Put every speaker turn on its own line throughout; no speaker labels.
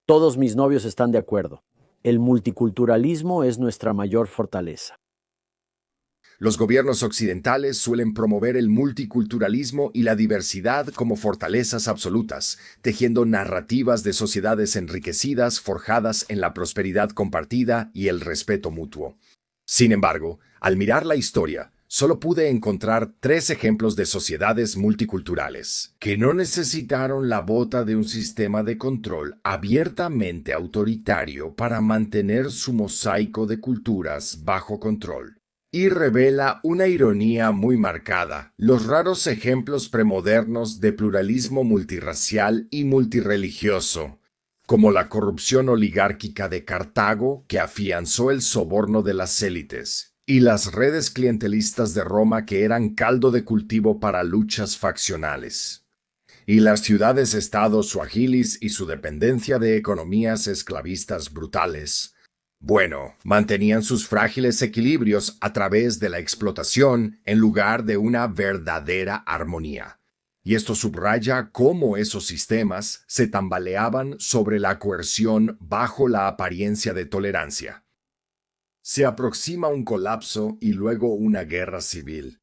Todos mis novios están de acuerdo. El multiculturalismo es nuestra mayor fortaleza.
Los gobiernos occidentales suelen promover el multiculturalismo y la diversidad como fortalezas absolutas, tejiendo narrativas de sociedades enriquecidas forjadas en la prosperidad compartida y el respeto mutuo. Sin embargo, al mirar la historia, solo pude encontrar 3 ejemplos de sociedades multiculturales que no necesitaron la bota de un sistema de control abiertamente autoritario para mantener su mosaico de culturas bajo control. Y revela una ironía muy marcada, los raros ejemplos premodernos de pluralismo multirracial y multirreligioso, como la corrupción oligárquica de Cartago que afianzó el soborno de las élites, y las redes clientelistas de Roma que eran caldo de cultivo para luchas faccionales, y las ciudades-estados suahilis y su dependencia de economías esclavistas brutales. Bueno, mantenían sus frágiles equilibrios a través de la explotación en lugar de una verdadera armonía. Y esto subraya cómo esos sistemas se tambaleaban sobre la coerción bajo la apariencia de tolerancia. Se aproxima un colapso y luego una guerra civil.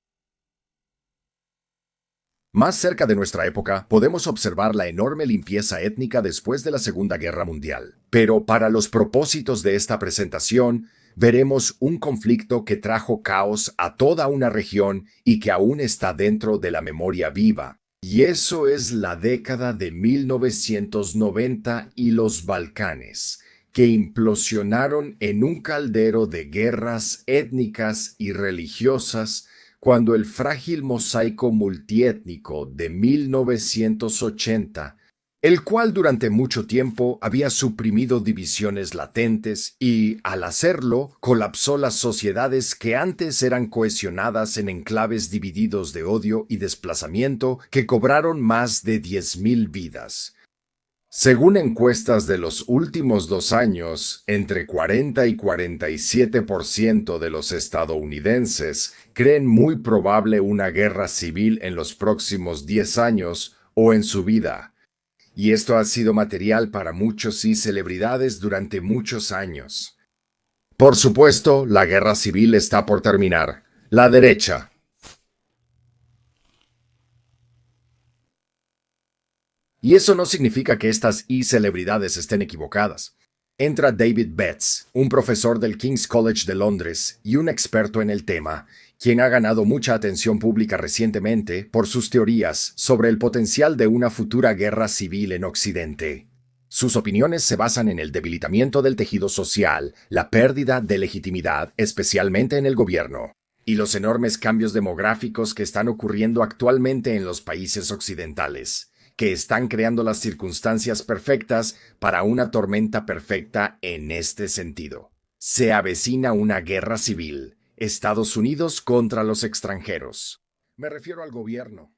Más cerca de nuestra época, podemos observar la enorme limpieza étnica después de la Segunda Guerra Mundial. Pero para los propósitos de esta presentación, veremos un conflicto que trajo caos a toda una región y que aún está dentro de la memoria viva. Y eso es la década de 1990 y los Balcanes, que implosionaron en un caldero de guerras étnicas y religiosas cuando el frágil mosaico multiétnico de 1980, el cual durante mucho tiempo había suprimido divisiones latentes y, al hacerlo, colapsó las sociedades que antes eran cohesionadas en enclaves divididos de odio y desplazamiento que cobraron más de 10,000 vidas. Según encuestas de los últimos 2 años, entre 40 y 47% de los estadounidenses creen muy probable una guerra civil en los próximos 10 años o en su vida. Y esto ha sido material para muchos y celebridades durante muchos años. Por supuesto, la guerra civil está por terminar. La derecha. Y eso no significa que estas celebridades estén equivocadas. Entra David Betts, un profesor del King's College de Londres y un experto en el tema, quien ha ganado mucha atención pública recientemente por sus teorías sobre el potencial de una futura guerra civil en Occidente. Sus opiniones se basan en el debilitamiento del tejido social, la pérdida de legitimidad, especialmente en el gobierno, y los enormes cambios demográficos que están ocurriendo actualmente en los países occidentales, que están creando las circunstancias perfectas para una tormenta perfecta en este sentido. Se avecina una guerra civil, Estados Unidos contra los extranjeros. Me refiero al gobierno.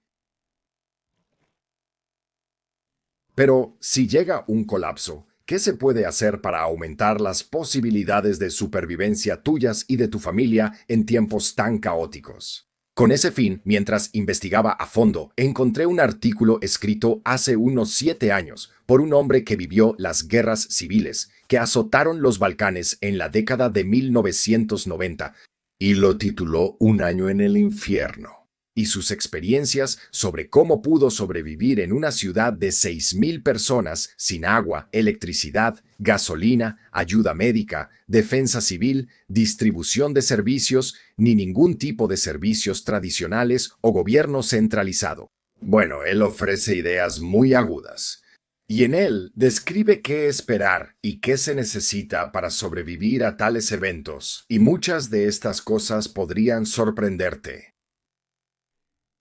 Pero si llega un colapso, ¿qué se puede hacer para aumentar las posibilidades de supervivencia tuyas y de tu familia en tiempos tan caóticos? Con ese fin, mientras investigaba a fondo, encontré un artículo escrito hace unos 7 años por un hombre que vivió las guerras civiles que azotaron los Balcanes en la década de 1990 y lo tituló Un año en el infierno, y sus experiencias sobre cómo pudo sobrevivir en una ciudad de 6,000 personas sin agua, electricidad, gasolina, ayuda médica, defensa civil, distribución de servicios, ni ningún tipo de servicios tradicionales o gobierno centralizado. Bueno, él ofrece ideas muy agudas. Y en él describe qué esperar y qué se necesita para sobrevivir a tales eventos, y muchas de estas cosas podrían sorprenderte.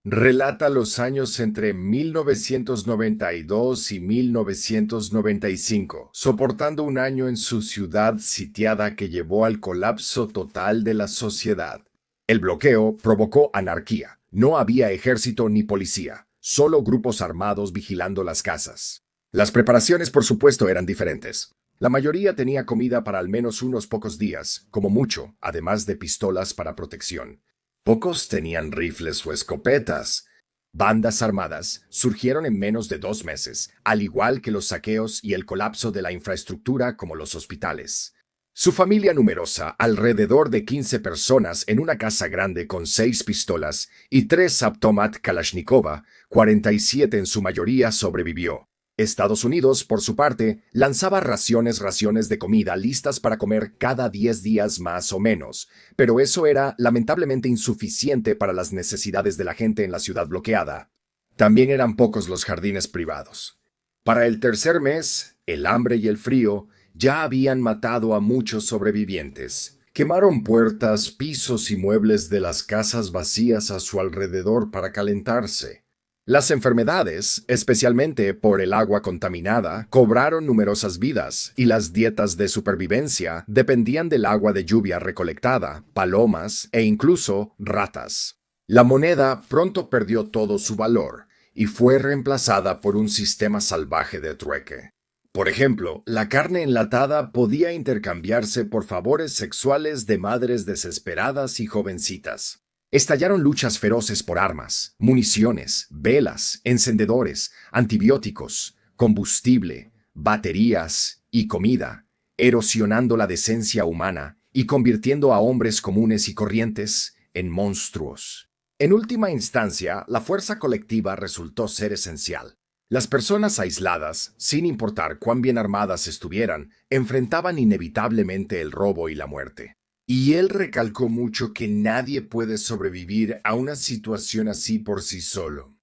Relata los años entre 1992 y 1995, soportando un año en su ciudad sitiada que llevó al colapso total de la sociedad. El bloqueo provocó anarquía. No había ejército ni policía, solo grupos armados vigilando las casas. Las preparaciones, por supuesto, eran diferentes. La mayoría tenía comida para al menos unos pocos días, como mucho, además de pistolas para protección. Pocos tenían rifles o escopetas. Bandas armadas surgieron en menos de 2 meses, al igual que los saqueos y el colapso de la infraestructura como los hospitales. Su familia numerosa, alrededor de 15 personas en una casa grande con 6 pistolas y 3 Automat Kalashnikova, 47 en su mayoría sobrevivió. Estados Unidos, por su parte, lanzaba raciones de comida listas para comer cada 10 días más o menos, pero eso era lamentablemente insuficiente para las necesidades de la gente en la ciudad bloqueada. También eran pocos los jardines privados. Para el tercer mes, el hambre y el frío ya habían matado a muchos sobrevivientes. Quemaron puertas, pisos y muebles de las casas vacías a su alrededor para calentarse. Las enfermedades, especialmente por el agua contaminada, cobraron numerosas vidas y las dietas de supervivencia dependían del agua de lluvia recolectada, palomas e incluso ratas. La moneda pronto perdió todo su valor y fue reemplazada por un sistema salvaje de trueque. Por ejemplo, la carne enlatada podía intercambiarse por favores sexuales de madres desesperadas y jovencitas. Estallaron luchas feroces por armas, municiones, velas, encendedores, antibióticos, combustible, baterías y comida, erosionando la decencia humana y convirtiendo a hombres comunes y corrientes en monstruos. En última instancia, la fuerza colectiva resultó ser esencial. Las personas aisladas, sin importar cuán bien armadas estuvieran, enfrentaban inevitablemente el robo y la muerte. Y él recalcó mucho que nadie puede sobrevivir a una situación así por sí solo.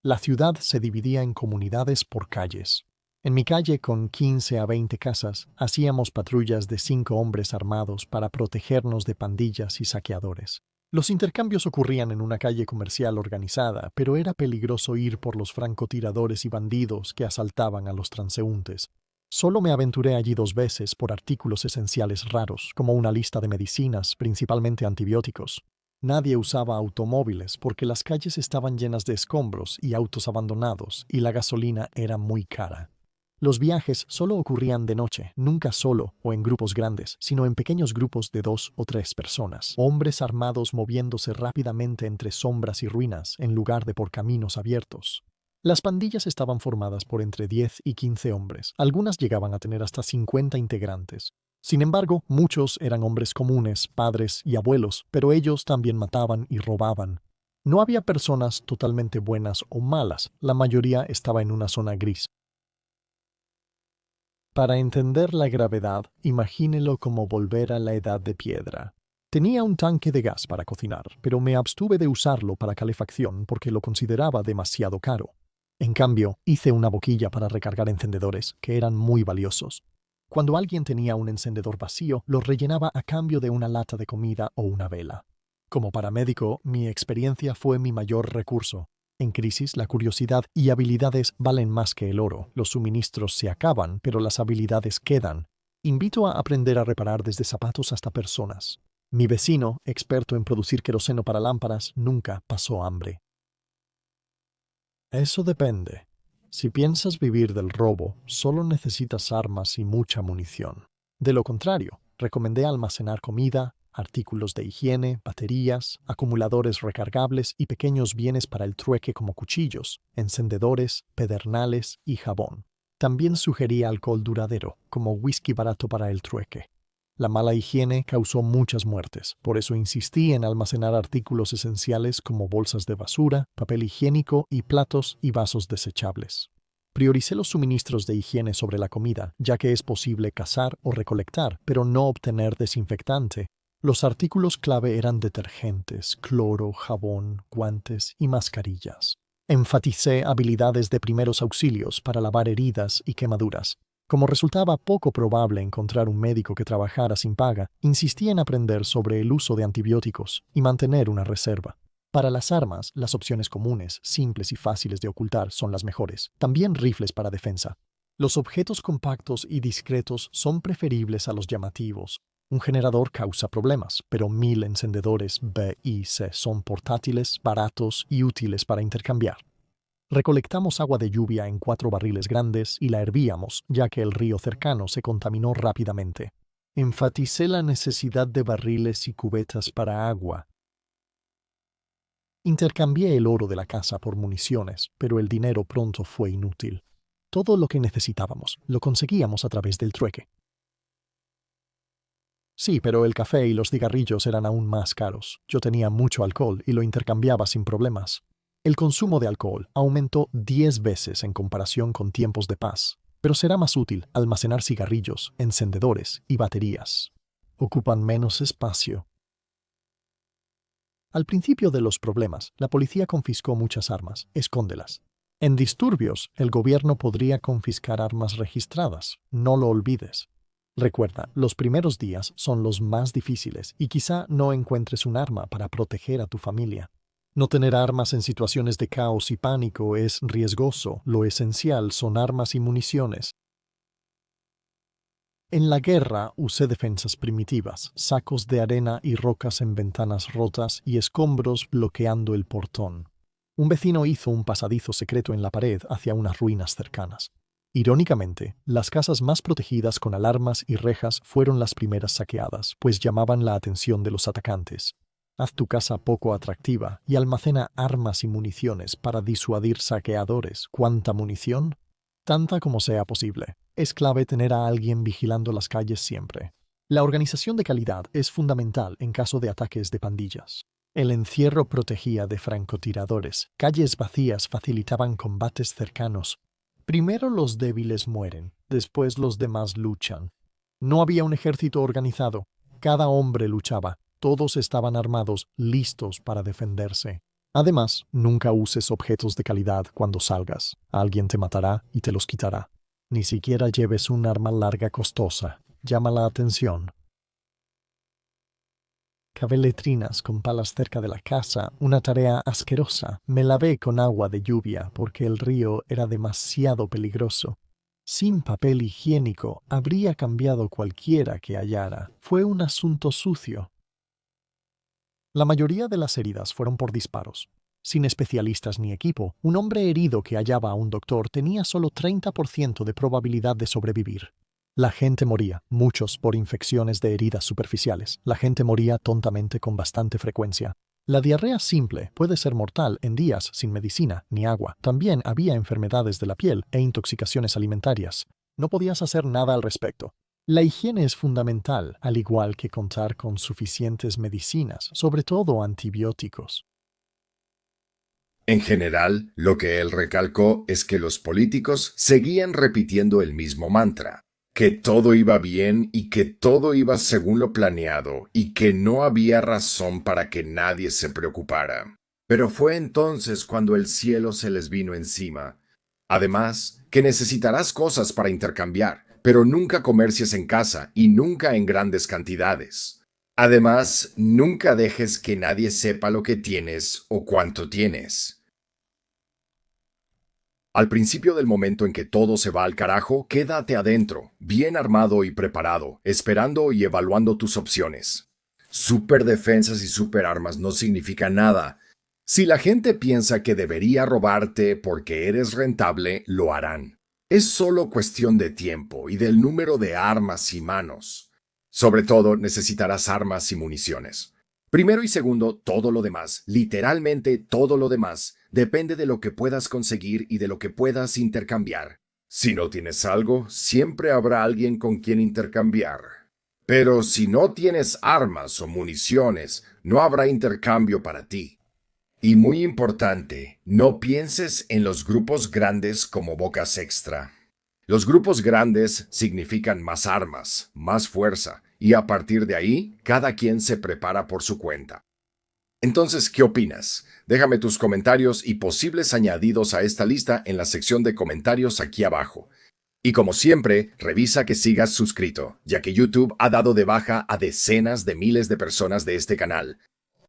La ciudad se dividía en comunidades por calles. En mi calle, con 15 a 20 casas, hacíamos patrullas de 5 hombres armados para protegernos de pandillas y saqueadores. Los intercambios ocurrían en una calle comercial organizada, pero era peligroso ir por los francotiradores y bandidos que asaltaban a los transeúntes. Solo me aventuré allí 2 veces por artículos esenciales raros, como una lista de medicinas, principalmente antibióticos. Nadie usaba automóviles porque las calles estaban llenas de escombros y autos abandonados, y la gasolina era muy cara. Los viajes solo ocurrían de noche, nunca solo o en grupos grandes, sino en pequeños grupos de 2 o 3 personas. Hombres armados moviéndose rápidamente entre sombras y ruinas, en lugar de por caminos abiertos. Las pandillas estaban formadas por entre 10 y 15 hombres. Algunas llegaban a tener hasta 50 integrantes. Sin embargo, muchos eran hombres comunes, padres y abuelos, pero ellos también mataban y robaban. No había personas totalmente buenas o malas, la mayoría estaba en una zona gris. Para entender la gravedad, imagínelo como volver a la edad de piedra. Tenía un tanque de gas para cocinar, pero me abstuve de usarlo para calefacción porque lo consideraba demasiado caro. En cambio, hice una boquilla para recargar encendedores, que eran muy valiosos. Cuando alguien tenía un encendedor vacío, lo rellenaba a cambio de una lata de comida o una vela. Como paramédico, mi experiencia fue mi mayor recurso. En crisis, la curiosidad y habilidades valen más que el oro. Los suministros se acaban, pero las habilidades quedan. Invito a aprender a reparar desde zapatos hasta personas. Mi vecino, experto en producir queroseno para lámparas, nunca pasó hambre. Eso depende. Si piensas vivir del robo, solo necesitas armas y mucha munición. De lo contrario, recomendé almacenar comida, artículos de higiene, baterías, acumuladores recargables y pequeños bienes para el trueque como cuchillos, encendedores, pedernales y jabón. También sugería alcohol duradero, como whisky barato para el trueque. La mala higiene causó muchas muertes, por eso insistí en almacenar artículos esenciales como bolsas de basura, papel higiénico y platos y vasos desechables. Prioricé los suministros de higiene sobre la comida, ya que es posible cazar o recolectar, pero no obtener desinfectante. Los artículos clave eran detergentes, cloro, jabón, guantes y mascarillas. Enfaticé habilidades de primeros auxilios para lavar heridas y quemaduras. Como resultaba poco probable encontrar un médico que trabajara sin paga, insistí en aprender sobre el uso de antibióticos y mantener una reserva. Para las armas, las opciones comunes, simples y fáciles de ocultar son las mejores. También rifles para defensa. Los objetos compactos y discretos son preferibles a los llamativos. Un generador causa problemas, pero 1000 encendedores B y C son portátiles, baratos y útiles para intercambiar. Recolectamos agua de lluvia en 4 barriles grandes y la hervíamos, ya que el río cercano se contaminó rápidamente. Enfaticé la necesidad de barriles y cubetas para agua. Intercambié el oro de la casa por municiones, pero el dinero pronto fue inútil. Todo lo que necesitábamos lo conseguíamos a través del trueque. Sí, pero el café y los cigarrillos eran aún más caros. Yo tenía mucho alcohol y lo intercambiaba sin problemas. El consumo de alcohol aumentó 10 veces en comparación con tiempos de paz, pero será más útil almacenar cigarrillos, encendedores y baterías. Ocupan menos espacio. Al principio de los problemas, la policía confiscó muchas armas. Escóndelas. En disturbios, el gobierno podría confiscar armas registradas. No lo olvides. Recuerda, los primeros días son los más difíciles y quizá no encuentres un arma para proteger a tu familia. No tener armas en situaciones de caos y pánico es riesgoso. Lo esencial son armas y municiones. En la guerra usé defensas primitivas, sacos de arena y rocas en ventanas rotas y escombros bloqueando el portón. Un vecino hizo un pasadizo secreto en la pared hacia unas ruinas cercanas. Irónicamente, las casas más protegidas con alarmas y rejas fueron las primeras saqueadas, pues llamaban la atención de los atacantes. Haz tu casa poco atractiva y almacena armas y municiones para disuadir saqueadores. ¿Cuánta munición? Tanta como sea posible. Es clave tener a alguien vigilando las calles siempre. La organización de calidad es fundamental en caso de ataques de pandillas. El encierro protegía de francotiradores. Calles vacías facilitaban combates cercanos. Primero los débiles mueren, después los demás luchan. No había un ejército organizado. Cada hombre luchaba. Todos estaban armados, listos para defenderse. Además, nunca uses objetos de calidad cuando salgas. Alguien te matará y te los quitará. Ni siquiera lleves un arma larga costosa. Llama la atención. Cavé letrinas con palas cerca de la casa, una tarea asquerosa. Me lavé con agua de lluvia porque el río era demasiado peligroso. Sin papel higiénico habría cambiado cualquiera que hallara. Fue un asunto sucio. La mayoría de las heridas fueron por disparos. Sin especialistas ni equipo, un hombre herido que hallaba a un doctor tenía solo 30% de probabilidad de sobrevivir. La gente moría, muchos por infecciones de heridas superficiales. La gente moría tontamente con bastante frecuencia. La diarrea simple puede ser mortal en días sin medicina ni agua. También había enfermedades de la piel e intoxicaciones alimentarias. No podías hacer nada al respecto. La higiene es fundamental, al igual que contar con suficientes medicinas, sobre todo antibióticos.
En general, lo que él recalcó es que los políticos seguían repitiendo el mismo mantra, que todo iba bien y que todo iba según lo planeado y que no había razón para que nadie se preocupara. Pero fue entonces cuando el cielo se les vino encima. Además, que necesitarás cosas para intercambiar, pero nunca comercies en casa y nunca en grandes cantidades. Además, nunca dejes que nadie sepa lo que tienes o cuánto tienes. Al principio del momento en que todo se va al carajo, quédate adentro, bien armado y preparado, esperando y evaluando tus opciones. Superdefensas y superarmas no significan nada. Si la gente piensa que debería robarte porque eres rentable, lo harán. Es solo cuestión de tiempo y del número de armas y manos. Sobre todo, necesitarás armas y municiones. Primero y segundo, todo lo demás, literalmente todo lo demás, depende de lo que puedas conseguir y de lo que puedas intercambiar. Si no tienes algo, siempre habrá alguien con quien intercambiar. Pero si no tienes armas o municiones, no habrá intercambio para ti. Y muy importante, no pienses en los grupos grandes como bocas extra. Los grupos grandes significan más armas, más fuerza, y a partir de ahí, cada quien se prepara por su cuenta. Entonces, ¿qué opinas? Déjame tus comentarios y posibles añadidos a esta lista en la sección de comentarios aquí abajo. Y como siempre, revisa que sigas suscrito, ya que YouTube ha dado de baja a decenas de miles de personas de este canal.